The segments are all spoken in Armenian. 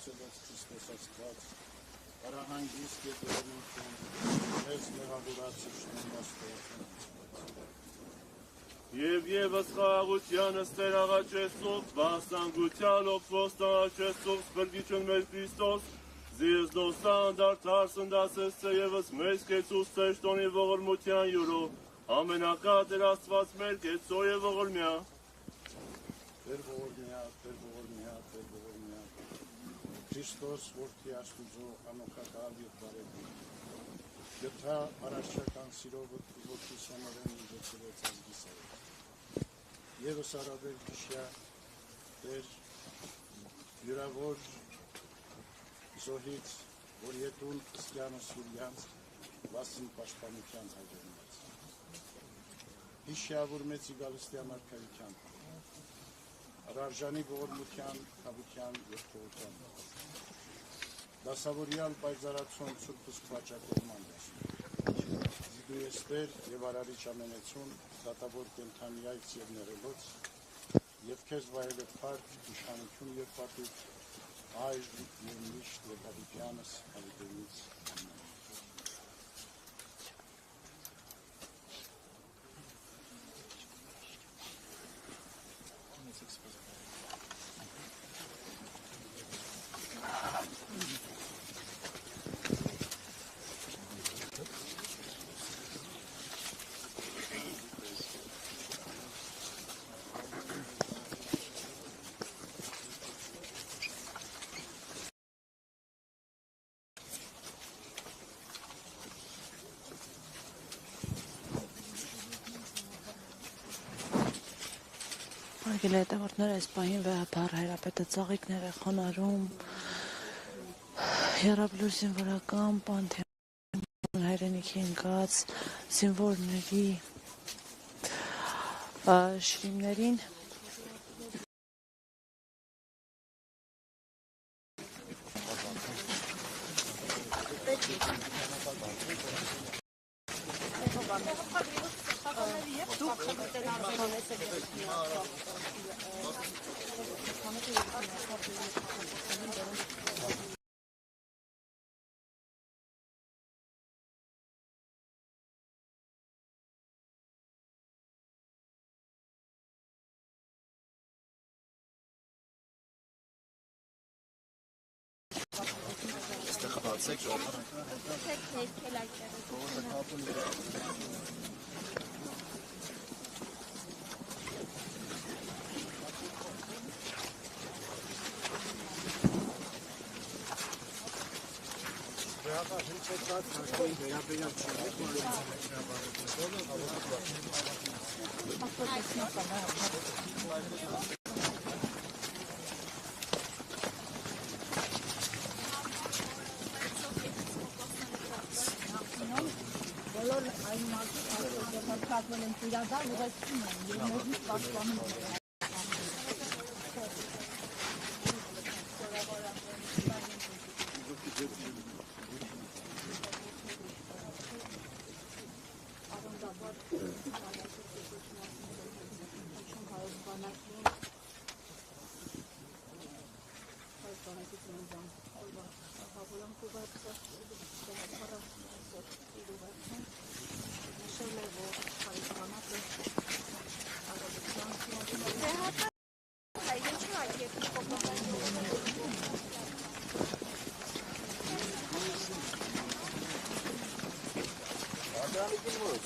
Ողջունեց Քրիստոս Աստված, արահանգիստ և ողջունություն, մեզ մեղավորացիչներն Աստվածին։ Եվ ևս խաղաղությանս Տեր աղաչեցող, վասանգությանով ոստանաչեցող սպրգիչն մեր Քրիստոս, զիզդոստան դարդար սնդասեսցե ևս մեզ կեցուս ծեշտոնի ողորմության յուրո, ամենակատեր Աստված մեր կեցո և ողորմյա։ Տեր ողորմյա, Տեր ողորմյա, Տեր ողորմյա, Քրիստոս որդի Աստուծո անօքակալ և բարեկամ, գտա արարչական սիրով որդի սանորեն իջեցրեց ազգիսարը, ևս արաբեր գիշյա Տեր յուրավոր զոհից, որ ետուն ըստյանս Յուրյանց վասին պաշտպանության հայրենից, հիշյա, որ մեծ իգալստյան արքայության, Արարժանի ողորմության, հավության և փողության դասավորյալ պայծառացուն Սուրբ Քվաճակերման Զիդու ես Տեր և արարիչ ամենեցուն, դատավոր կենթանյայց և ներելոց, և քեզ վայելև փառք, իշխանություն և պատիվ, այժմ և միշտ և հավիտյանս հավիտենից ամեն։ Արգել հետևորդներ այս պահին վեհապար հայրապետը ծաղիկներ է խոնարհում Եռաբլուր զինվորական Պանթեոն հայրենիքի ընկած զինվորների շիրիմներին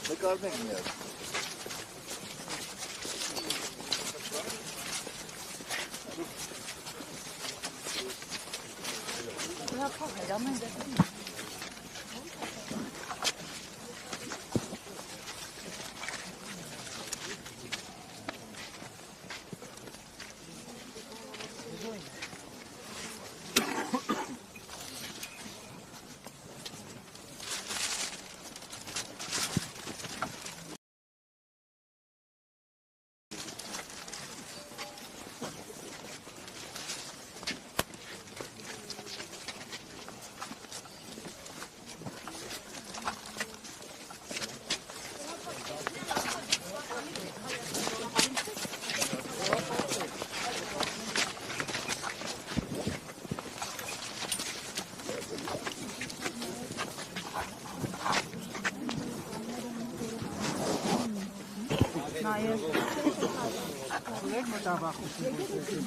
նկարնենք միած։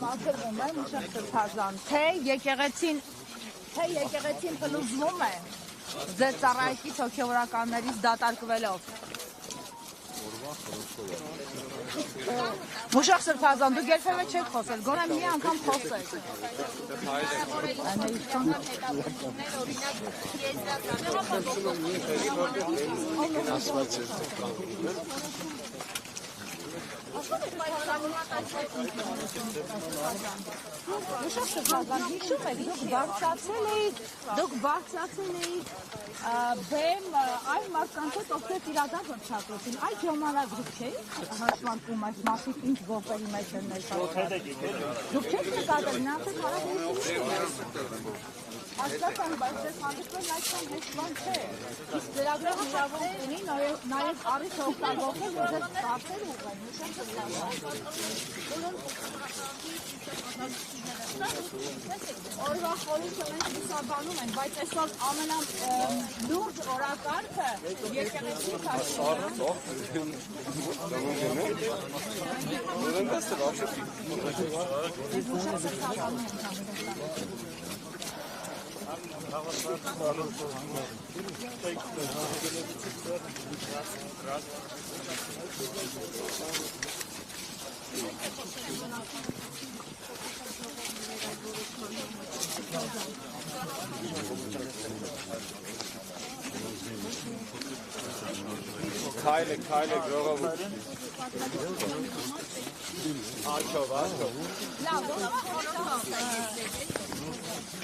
Բացվում է Մուշակ Սրբազան, թե եկեղեցին փլուզվում է ձեր ծառայիչից հոգևորականներից դատարկվելով։ Մուշակ Սրբազան, դուք երբևէ չեք խոսել, գոնե մի անգամ խոսեք։ Մուշակ Սրբազան, հիշում եք, դուք բարձրացել էիք բեմ այն մարդկանց հետ, ովքեր տիրադար հռչակեցին, այդ ժամանակ դուք չէիք հաշվարկում այս մասիկ ինչ ողբերի մեջ են ներկայացած։ Դուք չեք նկատել, նրանց հետ հարաբերություն Աստվածան, բայց ձեզ հանդիպել այդքան հեշտ բան չէ։ Իսկ լրագրողը իրավունք ունի նաև առիթ օգտագործել ու ձեզ հարցեր ուղղել, Մուշակ Սրբազան։ Օրվա խորհուրդը մենք լուսաբանում ենք, բայց այսօր ամենալուրջ օրակարգը եկեղեցի Քայլեք, ժողովուրդ։ Աչով։ Լավ,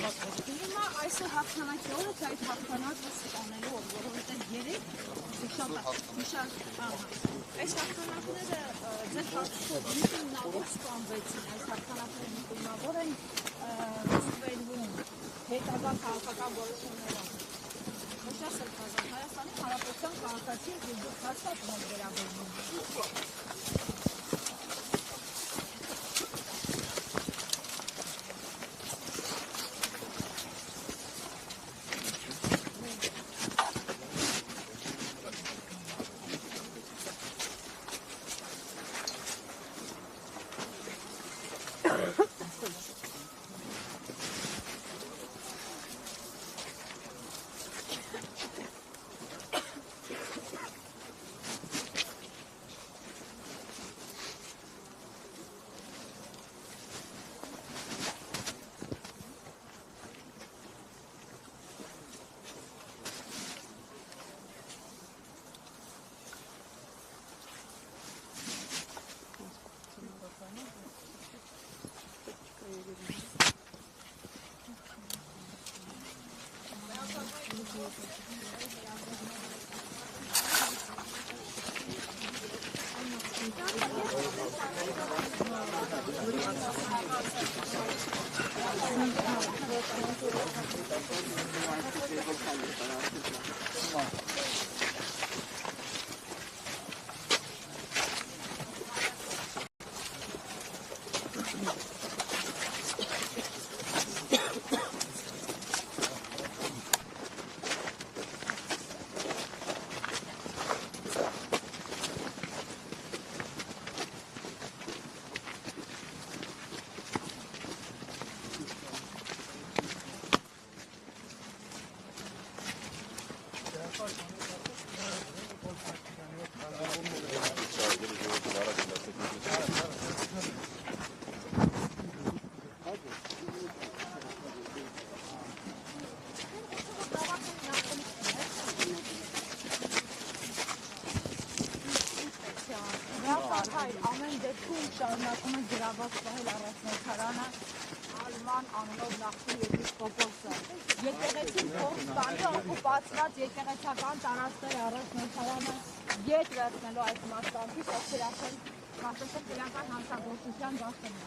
հիմա այսօր հաղթանակի օրը թե այդ հաղթանակը սպանելու օր, որովհետև երեք այս հաղթանակները ձեր հաղթով նույնավոր սպանվեցին, այս հաղթանակները նույնավոր են սպերվում հետագա քաղաքական որոշումներով։ Մուշակ Սրբազան, Հայաստանի Հանրապետության քաղաքացի և դուք հաստատ մոտ վերաբերվում։ Ամեն դեպքում շարունակում է գրաված պահել առաջնորդարանը Ալման անունով նախկին եպիսկոպոսը։ Եկեղեցին փոխ տալու օկուպացված եկեղեցական տարածքների առաջնորդարանը ետ վերցնելու այդ մասնակից, ովքեր ասեն մասնակցել քրեական հանցագործության դաշտում։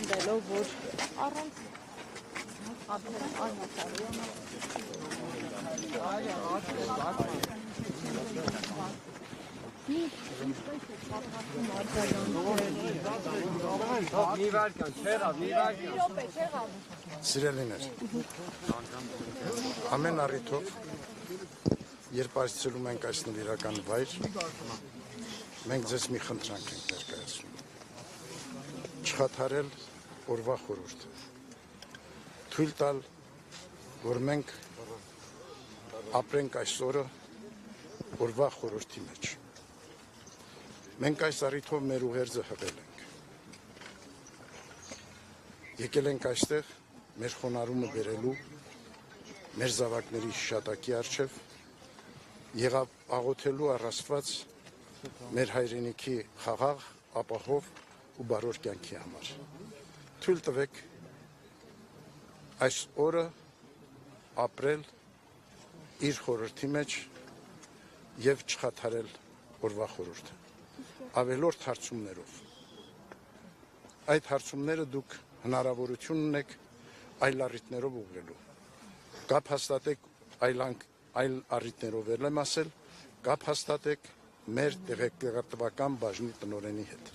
Դելով որ Առանց Սիրելիներ, ամեն առիթով, երբ այցելում ենք այս նվիրական վայր, մենք ձեզ մի խնդրանք ենք ներկայացնում։ Չխաթարել օրվա խորհուրդը, թույլ տալ, որ մենք ապրենք այս օրը օրվա խորհրդի մեջ։ Մենք այս առիթով մեր ուղերձը հղել ենք։ Եկել ենք այստեղ մեր խոնարհումը բերելու, մեր զավակների հիշատակի առջև, եղավ աղոթելու առ Աստված մեր հայրենիքի խաղաղ, ապահով ու բարոր կյանքի համար։ Թույլ տվեք այս օրը ապրել իր խորհրդի մեջ եւ չխաթարել օրվա խորհուրդը։ Ավելորդ հարցումներով։ Այդ հարցումները դուք հնարավորություն ունեք այլ առիթներով ուղղելու։ Կապ հաստատեք այլ առիթներով եմ ասել, կապ հաստատեք մեր տեղեկատվական բաժնի տնօրենի հետ։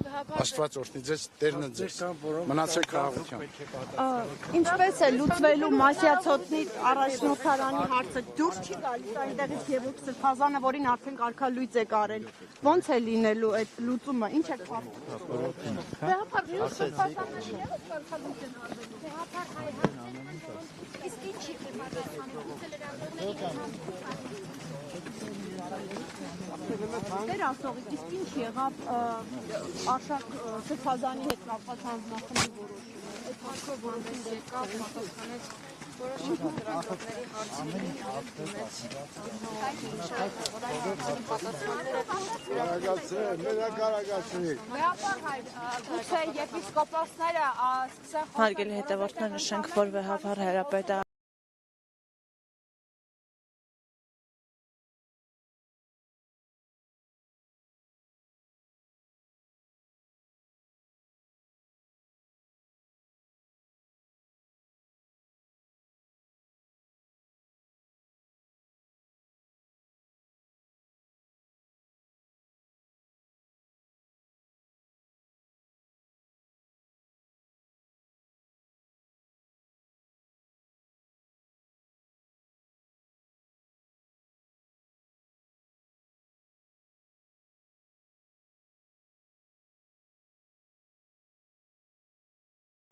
Աստված օրհնի ձեզ, Տերն ձեզ։ Մնացեք խաղաղությամբ։ Ինչպես է լուծվելու Մասյացոտնի առաջնորդարանի հարցը դուրս չի գալիս այնտեղից Գևորգ Սրբազանը, որին արդեն կարգալույծ է կարել։ Ոնց է լինելու այդ լուծումը, ինչ է կարծում։ Դեպի Գևորգ Սրբազանը ևս կարգալույծ են արվելու։ Իսկ ինչի՞ Տեր ասողիկ, իսկ ինչ եղավ Արշակ Սրբազանի հետ կապված հանձնախմբի որոշումը։ Այդ հարցով որպես եկավ պատասխանեց որոշակի լրագրողների հարցերին Գուցե եպիսկոպոսները սկսեն հարգելի հետևորդներ նշենք, որ Վեհավար Հայրապետը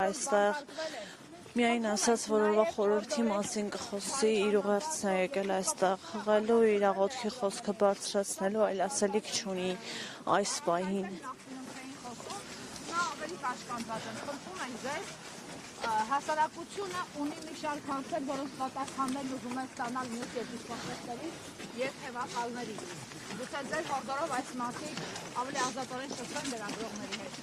այստեղ միայն ասաց, որ օրվա խորհրդի մասին կխոսի, իր ուղերձն է եկել այստեղ խղելու, իր աղոթքի խոսքը բարձրացնելու, այլ ասելիք չունի այս պահին։ ավելի կաշկանդված են, խնդրում ենք ձեզ, հասարակությունը ունի մի շարք հարցեր, որոնց պատասխաններն ուզում են ստանալ մյուս եպիսկոպոսներից և հեղափալներից։ Գուցե ձեր հորդորով այս մարդիկ ավելի ազատորեն շփվեն լրագրողների հետ։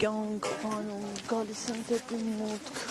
Կյանք բանում, գալիս են դեպի մուտք։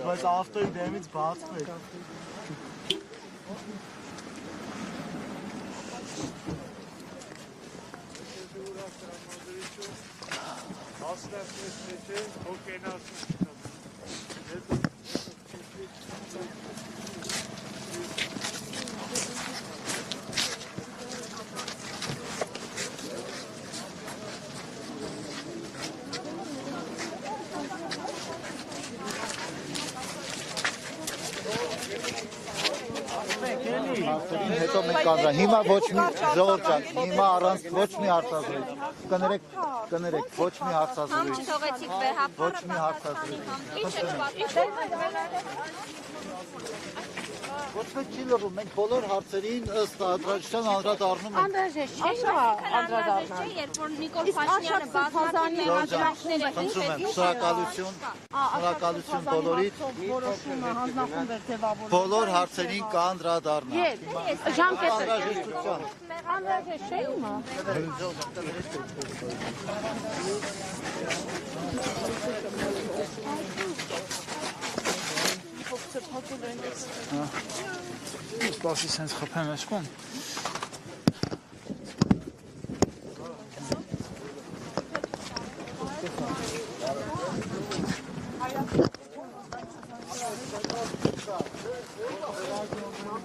բայց ավտոյի դեմից բացվեք։ Հետո մենք կանրա, հիմա ոչ մի ժողովուրդ ջան, հիմա առանց ոչ մի հարցազրույց, կներեք, ոչ մի հարցազրույց, ոչ մի հարցազրույց, ոչ մեկ չի լռում, մենք բոլոր հարցերին ըստ անդրադարձության անդրադառնում ենք։ Անհրաժեշտ չէ անդրադառնալ։ Երբ որ Նիկոլ Փաշինյանը բազմաթիվ մեղադրանքներ է Խնդրում եմ, շնորհակալություն բոլորիդ, Որոշումը հանձնախումբ էր ձևավորել։ բոլոր հարցերին կանդրադառնալ։ Ժամկետը Անհրաժեշտության։ անհրաժեշտ չէ հիմա։ Սպասի սենց խփեմ ես կոն։